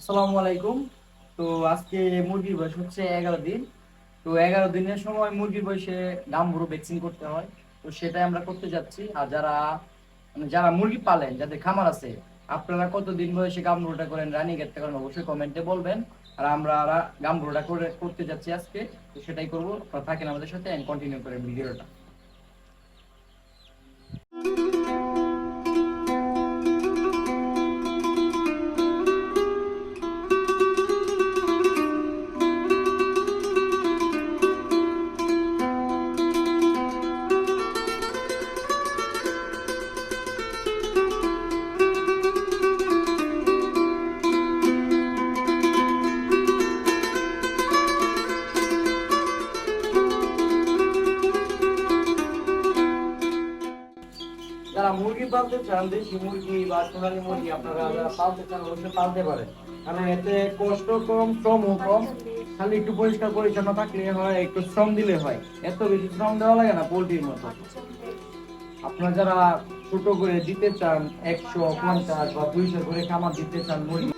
আসসালামু আলাইকুম। তো আজকে মুরগির বয়স হচ্ছে 11 দিন। তো 11 দিনের সময় মুরগির বয়সে গাম্বুরো ভ্যাকসিন করতে হয়। তো সেটাই আমরা করতে যাচ্ছি। আর যারা মুরগি পালেন, যাদের খামার আছে, আপনারা কতদিন বয়সে গাম্বুরোটা করেন, রানিং একটা করেন, অবশ্যই কমেন্টে বলবেন। আর আমরা গাম্বুরোটা করতে যাচ্ছি আজকে। তো সেটাই করবো। আপনারা থাকেন আমাদের সাথে, কন্টিনিউ করেন ভিডিওটা। যারা মুরগি পালতে চান, দেশি মুরগি বা সোনালী মুরগি, আপনারা যারা পালতে চান অবশ্যই পালতে পারেন। কারণ এতে কষ্ট কম, শ্রমও কম। খালি একটু পরিষ্কার পরিচ্ছন্ন থাকলে হয়, একটু শ্রম দিলে হয়। এত বেশি শ্রম দেওয়া লাগে না পোল্ট্রির মতো। আপনারা যারা ছোট করে দিতে চান, 150 বা 200 করে খামার দিতে চান মুরগি,